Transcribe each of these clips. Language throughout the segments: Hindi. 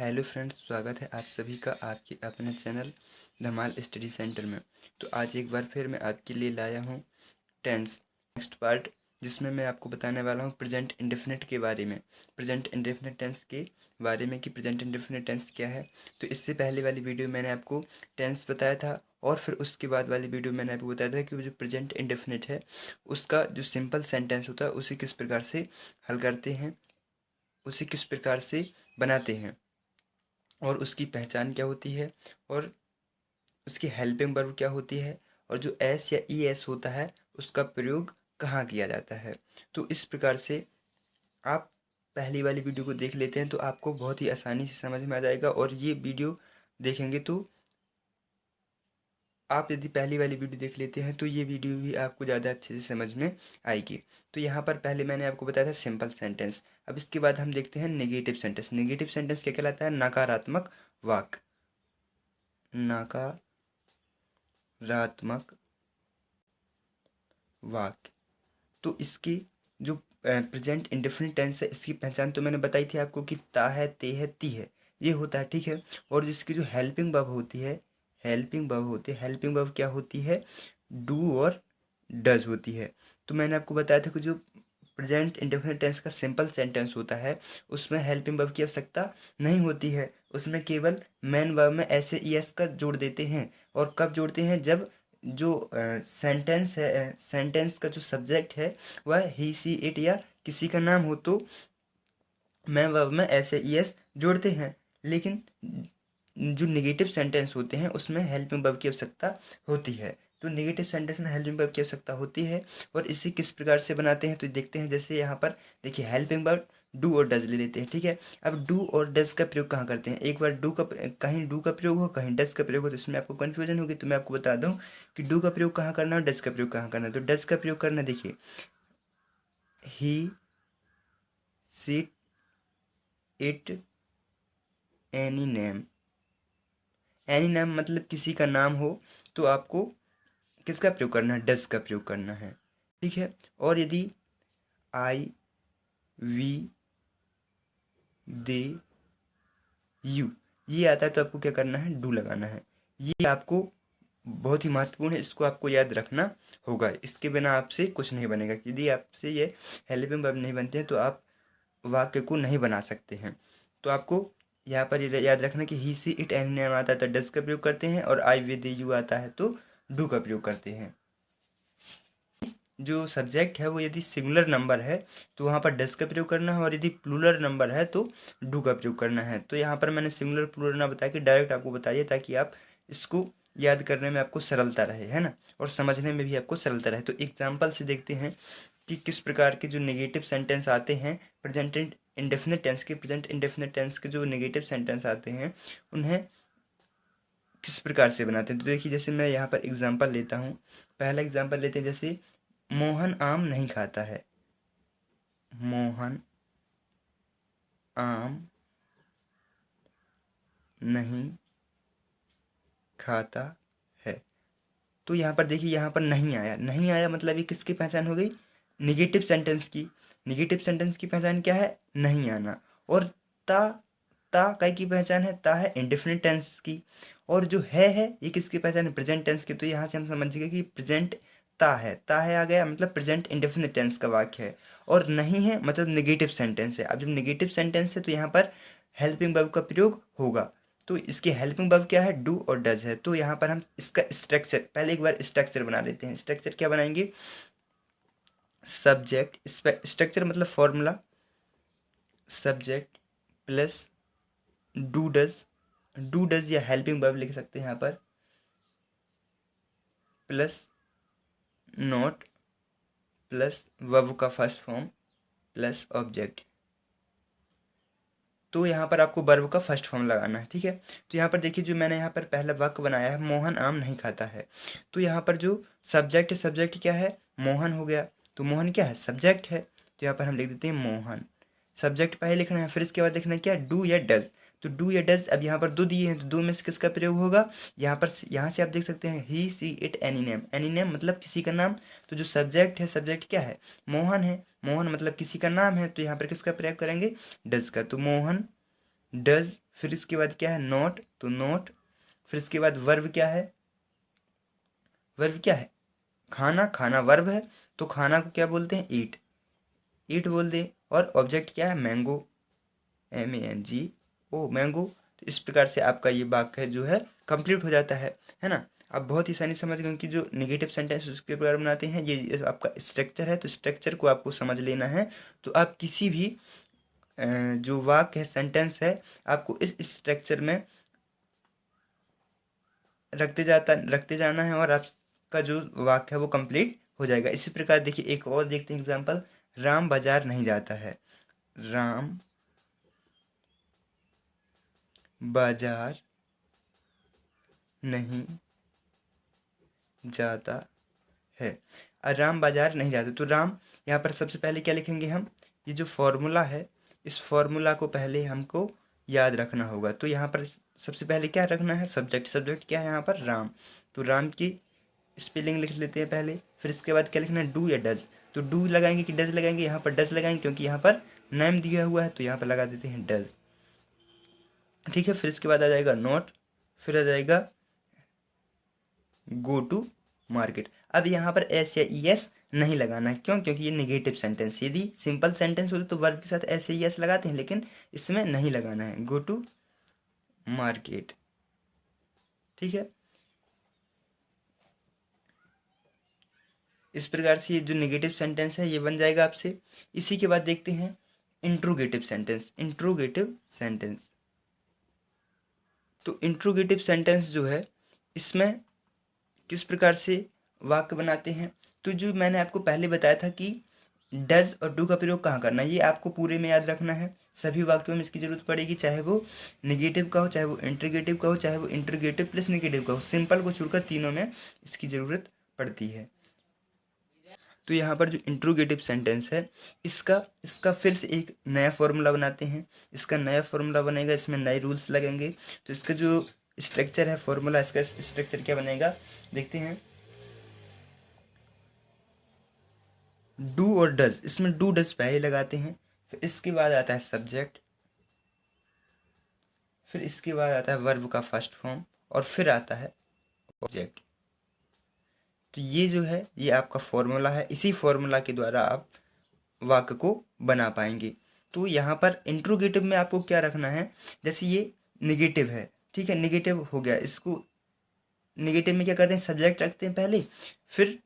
हेलो फ्रेंड्स, स्वागत है आप सभी का आपके अपने चैनल धमाल स्टडी सेंटर में। तो आज एक बार फिर मैं आपके लिए लाया हूँ टेंस नेक्स्ट पार्ट, जिसमें मैं आपको बताने वाला हूँ प्रेजेंट इंडेफिनिट के बारे में। प्रेजेंट इंडेफिनिट टेंस के बारे में कि प्रेजेंट इंडेफिनिट टेंस क्या है। तो इससे पहले वाली वीडियो मैंने आपको टेंस बताया था, और फिर उसके बाद वाली वीडियो मैंने आपको बताया था कि वो जो प्रेजेंट इंडेफिनिट है उसका जो सिंपल सेंटेंस होता है उसे किस प्रकार से हल करते हैं, उसे किस प्रकार से बनाते हैं, और उसकी पहचान क्या होती है, और उसकी हेल्पिंग वर्ब क्या होती है, और जो एस या ई एस होता है उसका प्रयोग कहाँ किया जाता है। तो इस प्रकार से आप पहली वाली वीडियो को देख लेते हैं तो आपको बहुत ही आसानी से समझ में आ जाएगा। और ये वीडियो देखेंगे तो आप यदि पहली वाली वीडियो देख लेते हैं तो ये वीडियो भी आपको ज़्यादा अच्छे से समझ में आएगी। तो यहाँ पर पहले मैंने आपको बताया था सिंपल सेंटेंस। अब इसके बाद हम देखते हैं नेगेटिव सेंटेंस। नेगेटिव सेंटेंस क्या कहलाता है? नकारात्मक वाक्य। नकारात्मक वाक्य। तो इसकी जो प्रेजेंट इंडेफिनिट टेंस है इसकी पहचान तो मैंने बताई थी आपको कि ता है, ते है, ती है, ये होता है, ठीक है। और जिसकी जो हेल्पिंग वर्ब होती है, हेल्पिंग वर्ब क्या होती है? डू और डज होती है। तो मैंने आपको बताया था कि जो प्रेजेंट इंडेफिनिट टेंस का सिंपल सेंटेंस होता है उसमें हेल्पिंग वर्ब की आवश्यकता नहीं होती है, उसमें केवल मेन वर्ब में ऐसे ईएस का जोड़ देते हैं। और कब जोड़ते हैं? जब जो सेंटेंस है, सेंटेंस का जो सब्जेक्ट है वह ही सी इट या किसी का नाम हो तो मैं वर्ब में ऐसे ईएस जोड़ते हैं। लेकिन जो नेगेटिव सेंटेंस होते हैं उसमें हेल्पिंग वर्ब की आवश्यकता होती है। तो नेगेटिव सेंटेंस में हेल्पिंग वर्ब की आवश्यकता होती है। और इसे किस प्रकार से बनाते हैं तो देखते हैं। जैसे यहाँ पर देखिए, हेल्पिंग वर्ब डू और डज ले लेते हैं, ठीक है। अब डू और डज का प्रयोग कहाँ करते हैं? एक बार डू का, कहीं डू का प्रयोग हो कहीं डज का प्रयोग हो तो इसमें आपको कन्फ्यूजन होगी। तो मैं आपको बता दूं कि डू का प्रयोग कहाँ करना है और डज का प्रयोग कहाँ करना है। तो डज का प्रयोग करना, देखिए, he seat it any name. Any name मतलब किसी का नाम हो तो आपको किसका प्रयोग करना है? डज का प्रयोग करना है, ठीक है। और यदि आई, वी, दे, यू ये आता है तो आपको क्या करना है? डू लगाना है। ये आपको बहुत ही महत्वपूर्ण है, इसको आपको याद रखना होगा। इसके बिना आपसे कुछ नहीं बनेगा। यदि आपसे ये हेल्पिंग वर्ब नहीं बनते हैं तो आप वाक्य को नहीं बना सकते हैं। तो आपको यहाँ पर ये याद रखना कि ही सी इट एनी नेम आता है तो डज का प्रयोग करते हैं, और आई वी दे यू आता है तो डू का प्रयोग करते हैं। जो सब्जेक्ट है वो यदि सिंगुलर नंबर है तो वहाँ पर डज का प्रयोग करना है, और यदि प्लूरल नंबर है तो डू का प्रयोग करना है। तो यहाँ पर मैंने सिंगुलर प्लूरल ना बता के डायरेक्ट आपको बताइए, ताकि आप इसको याद करने में आपको सरलता रहे, है ना, और समझने में भी आपको सरलता रहे। तो एग्जाम्पल से देखते हैं कि किस प्रकार के जो नेगेटिव सेंटेंस आते हैं प्रेजेंट इंडेफिनिट टेंस के। प्रेजेंट इंडेफिनिट टेंस के जो नेगेटिव सेंटेंस आते हैं उन्हें किस प्रकार से बनाते हैं। तो देखिए, जैसे मैं यहाँ पर एग्जाम्पल लेता हूँ। पहला एग्जाम्पल लेते हैं, जैसे मोहन आम नहीं खाता है। मोहन आम नहीं खाता है। तो यहाँ पर देखिए, यहाँ पर नहीं आया, नहीं आया मतलब ये किसकी पहचान हो गई? निगेटिव सेंटेंस की। निगेटिव सेंटेंस की पहचान क्या है? नहीं आना। और ता, ता काय की पहचान है? ता है इंडेफिनिट टेंस की। और जो है ये किसकी पहचान है? प्रेजेंट टेंस की। तो यहाँ से हम समझ गए कि प्रेजेंट ता है आ गया मतलब प्रेजेंट इंडेफिनिट टेंस का वाक्य है। और नहीं है मतलब नेगेटिव सेंटेंस है। अब जब नेगेटिव सेंटेंस है तो यहाँ पर हेल्पिंग वर्ब का प्रयोग होगा। तो इसकी हेल्पिंग वर्ब क्या है? डू और डज है। तो यहाँ पर हम इसका स्ट्रक्चर, पहले एक बार स्ट्रक्चर बना लेते हैं। स्ट्रक्चर क्या बनाएंगे? सब्जेक्ट, स्ट्रक्चर मतलब formula, subject plus do does. Do does या हेल्पिंग वर्ब लिख सकते हैं यहाँ पर, प्लस नॉट, प्लस वर्ब का फर्स्ट फॉर्म, प्लस ऑब्जेक्ट। तो यहाँ पर आपको वर्ब का फर्स्ट फॉर्म लगाना है, ठीक है। तो यहाँ पर देखिए, जो मैंने यहाँ पर पहला वाक्य बनाया है, मोहन आम नहीं खाता है। तो यहाँ पर जो सब्जेक्ट है, सब्जेक्ट क्या है? मोहन हो गया। तो मोहन क्या है? सब्जेक्ट है। तो यहाँ पर हम लिख देते हैं मोहन। सब्जेक्ट पहले लिखना है, फिर इसके बाद लिखना है क्या? डू या डज। तो डू या डज, अब यहाँ पर दो दिए हैं तो दो में से किसका प्रयोग होगा? यहाँ पर, यहाँ से आप देख सकते हैं he see it any name. Any name मतलब किसी का नाम। तो जो सब्जेक्ट है, सब्जेक्ट क्या है? मोहन है। मोहन मतलब किसी का नाम है, तो यहाँ पर किसका प्रयोग करेंगे? डज का। तो मोहन डज, फिर इसके बाद क्या है नॉट, तो नॉट, फिर इसके बाद वर्ब क्या है, वर्ब क्या है खाना, खाना वर्ब है, तो खाना को क्या बोलते हैं ईट, ईट बोल दे। और ऑब्जेक्ट क्या है मैंगो, MANGO, मैंगो। तो इस प्रकार से आपका ये वाक्य जो है कंप्लीट हो जाता है ना। आप बहुत ही आसानी से समझ गए कि जो नेगेटिव सेंटेंस उसके प्रकार बनाते हैं, ये आपका स्ट्रक्चर है, तो स्ट्रक्चर को आपको समझ लेना है। तो आप किसी भी जो वाक्य है सेंटेंस है, आपको इस स्ट्रक्चर में रखते जाना है और आपका जो वाक्य है वो कंप्लीट हो जाएगा। इसी प्रकार देखिए एक और देखते हैं एग्जांपल, राम बाजार नहीं जाता है, राम बाजार नहीं जाता है। राम बाजार नहीं जाता, तो राम यहाँ पर सबसे पहले क्या लिखेंगे हम, ये जो फॉर्मूला है इस फॉर्मूला को पहले हमको याद रखना होगा। तो यहाँ पर सबसे पहले क्या रखना है सब्जेक्ट, सब्जेक्ट क्या है यहाँ पर राम, तो राम की स्पेलिंग लिख लेते हैं पहले। फिर इसके बाद क्या लिखना है डू या डज, तो डू लगाएंगे कि डज लगाएंगे, यहाँ पर डज लगाएंगे क्योंकि यहाँ पर नेम दिया हुआ है, तो यहाँ पर लगा देते हैं डज। ठीक है, फिर इसके बाद आ जाएगा नॉट, फिर आ जाएगा गो टू मार्केट। अब यहाँ पर एस या एस नहीं लगाना है, क्यों, क्योंकि ये नेगेटिव सेंटेंस, यदि सिंपल सेंटेंस होते तो वर्ब के साथ एस या एस लगाते हैं, लेकिन इसमें नहीं लगाना है, गो टू मार्केट। ठीक है, इस प्रकार से ये जो नेगेटिव सेंटेंस है ये बन जाएगा आपसे। इसी के बाद देखते हैं इंट्रोगेटिव सेंटेंस, इंट्रोगेटिव सेंटेंस। तो इंट्रोगेटिव सेंटेंस जो है इसमें किस प्रकार से वाक्य बनाते हैं, तो जो मैंने आपको पहले बताया था कि डज और डू का प्रयोग कहाँ करना है, ये आपको पूरे में याद रखना है। सभी वाक्यों में इसकी जरूरत पड़ेगी, चाहे वो निगेटिव का हो, चाहे वो इंट्रोगेटिव का हो, चाहे वो इंट्रोगेटिव प्लस निगेटिव का हो, सिंपल को छोड़कर तीनों में इसकी ज़रूरत पड़ती है। तो यहाँ पर जो इंट्रोगेटिव सेंटेंस है इसका इसका फिर से एक नया फॉर्मूला बनाते हैं। इसका नया फॉर्मूला बनेगा, इसमें नए रूल्स लगेंगे। तो इसका जो स्ट्रक्चर है फॉर्मूला, इसका स्ट्रक्चर क्या बनेगा देखते हैं। डू और डज, इसमें डू डज पहले लगाते हैं, फिर इसके बाद आता है सब्जेक्ट, फिर इसके बाद आता है वर्ब का फर्स्ट फॉर्म, और फिर आता है ऑब्जेक्ट। तो ये जो है ये आपका फॉर्मूला है, इसी फॉर्मूला के द्वारा आप वाक्य को बना पाएंगे। तो यहाँ पर इंट्रोगेटिव में आपको क्या रखना है, जैसे ये निगेटिव है, ठीक है, निगेटिव हो गया, इसको निगेटिव में क्या करते हैं सब्जेक्ट रखते हैं पहले, फिर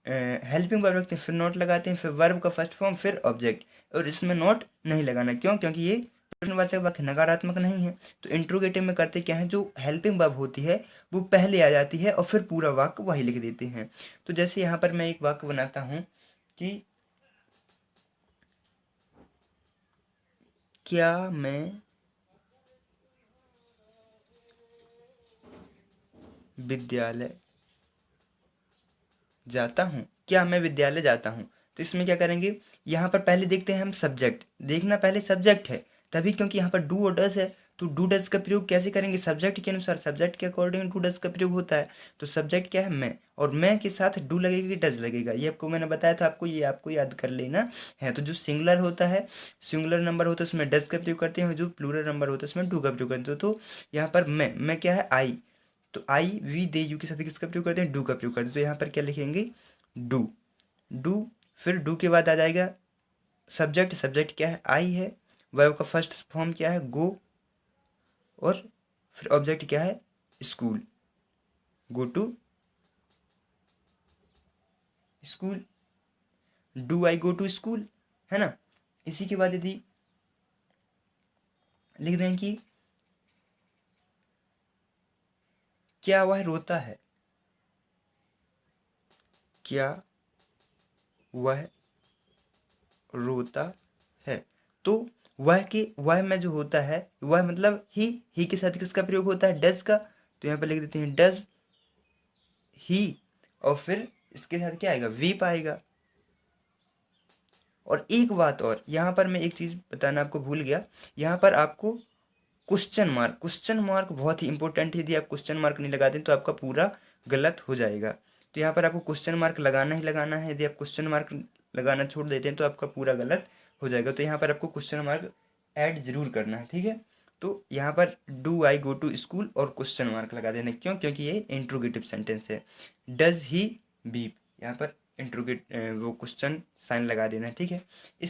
हेल्पिंग वर्ब रखते हैं, फिर नॉट लगाते हैं, फिर वर्ब का फर्स्ट फॉर्म, फिर ऑब्जेक्ट। और इसमें नॉट नहीं लगाना, क्यों, क्योंकि ये प्रश्नवाचक वाक्य नकारात्मक नहीं है। तो इंट्रोगेटिव में करते क्या है, जो हेल्पिंग वर्ब होती है वो पहले आ जाती है और फिर पूरा वाक्य वही लिख देते हैं। तो जैसे यहाँ पर मैं एक वाक्य बनाता हूँ कि क्या मैं विद्यालय जाता हूँ, क्या मैं विद्यालय जाता हूँ। तो इसमें क्या करेंगे, यहाँ पर पहले देखते हैं हम सब्जेक्ट, देखना पहले सब्जेक्ट है तभी, क्योंकि यहाँ पर डू और डज है, तो डू डज का प्रयोग कैसे करेंगे सब्जेक्ट के अनुसार, सब्जेक्ट के अकॉर्डिंग डू डज का प्रयोग होता है। तो सब्जेक्ट क्या है मैं, और मैं के साथ डू लगेगा कि डज लगेगा, ये आपको मैंने बताया था, आपको ये आपको याद कर लेना है। तो जो सिंगुलर होता है, सिंगुलर नंबर होता है उसमें डज का प्रयोग करते हैं, जो प्लूरल नंबर होता है उसमें डू का प्रयोग करते हैं। तो यहाँ पर मैं क्या है आई, तो आई वी दे यू के साथ किसका प्रयोग करते हैं डू का प्रयोग करते हैं। तो यहाँ पर क्या लिखेंगे डू, डू, फिर डू के बाद आ जाएगा सब्जेक्ट, सब्जेक्ट क्या है आई है, वर्ब का फर्स्ट फॉर्म क्या है गो, और फिर ऑब्जेक्ट क्या है school, go to school, do I go to school, है ना। इसी के बाद यदि लिख दें कि क्या वह रोता है, क्या वह रोता है, तो वह में जो होता है वह मतलब ही के साथ किसका प्रयोग होता है डज का, तो यहाँ पर लिख देते हैं डज ही, और फिर इसके साथ क्या आएगा वी पाएगा। और एक बात और यहाँ पर मैं एक चीज़ बताना आपको भूल गया, यहाँ पर आपको क्वेश्चन मार्क बहुत ही इंपॉर्टेंट है, यदि आप क्वेश्चन मार्क नहीं लगाते तो आपका पूरा गलत हो जाएगा। तो यहाँ पर आपको क्वेश्चन मार्क लगाना ही लगाना है, यदि आप क्वेश्चन मार्क लगाना छोड़ देते हैं तो आपका पूरा गलत हो जाएगा। तो यहाँ पर आपको क्वेश्चन मार्क ऐड जरूर करना है, ठीक है। तो यहाँ पर do I go to school और क्वेश्चन मार्क लगा देना। क्यों? क्योंकि ये इंट्रोगेटिव सेंटेंस है। डज ही बीप, यहाँ पर इंट्रोगेट वो क्वेश्चन साइन लगा देना। ठीक है। इस